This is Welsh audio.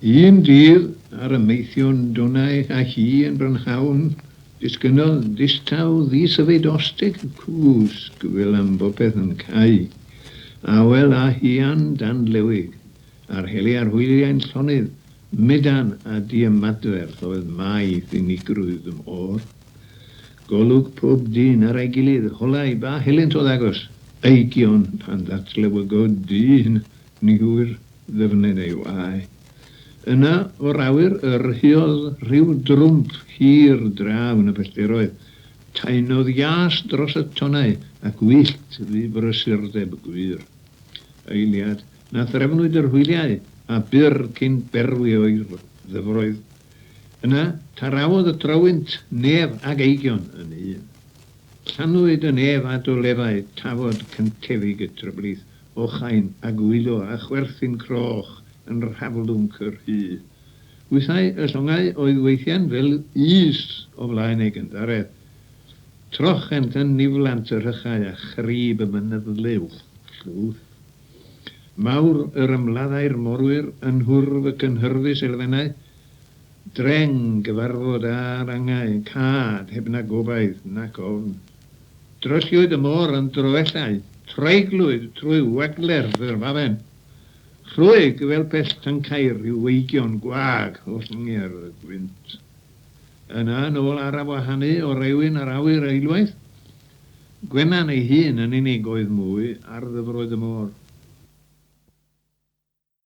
Un dydd ar y meithion donau a hi yn Brynhawn, disgynnol distaw ddisafyd osteg y cws gwyl am bopeth yn cael. Awel a hian dan lewig, a'r heli ar hwyliau'n llonydd, medan a diamadferth oedd maith unigrwydd ym môr. Golwg pob dyn ar ei gilydd, holau ba helynt oedd agos, eigion pan ddatglewygod dyn, niwyr ddyfned ei wai. Yna o'r awyr yrhiodd rhyw drwmp hir draw yn y pellteroedd, taenodd ias dros y tonau ac wyllt ddi brysurdeb gwir. Eiliad, na threfnwyd yr hwyliau a byr cyn berwi o'r ddyfroedd. Yna, tarawodd y trawint nef ag eigion yn un. Llanwyd y nef a dolefau tafod cyntefig y tryblith o chain a gwylo a chwerthin croch yn rhaflwng cyrhu. Wythau y llongau oedd weithiau'n fel is o flaen ei gyndaredd. Trochent yn niflant y rhychau a chrib y mynydlew. Llwth. Mawr yr ymladdau'r morwyr yn hwrf y cynhyrfus elfennau. Dreng gyfarfod ar angau, cad heb na gobaith nac ofn. Drylliwyd y môr yn droellau, treiglwyd trwy wagler fy'r fafen. Rhwyg fel pell tancair yw weigion gwag o llyngiau'r y gwynt. Yna nôl araf wahanu o rewyn ar awyr eilwaith. Gwenan ei hun yn unig oedd mwy ar ddyfroedd y môr.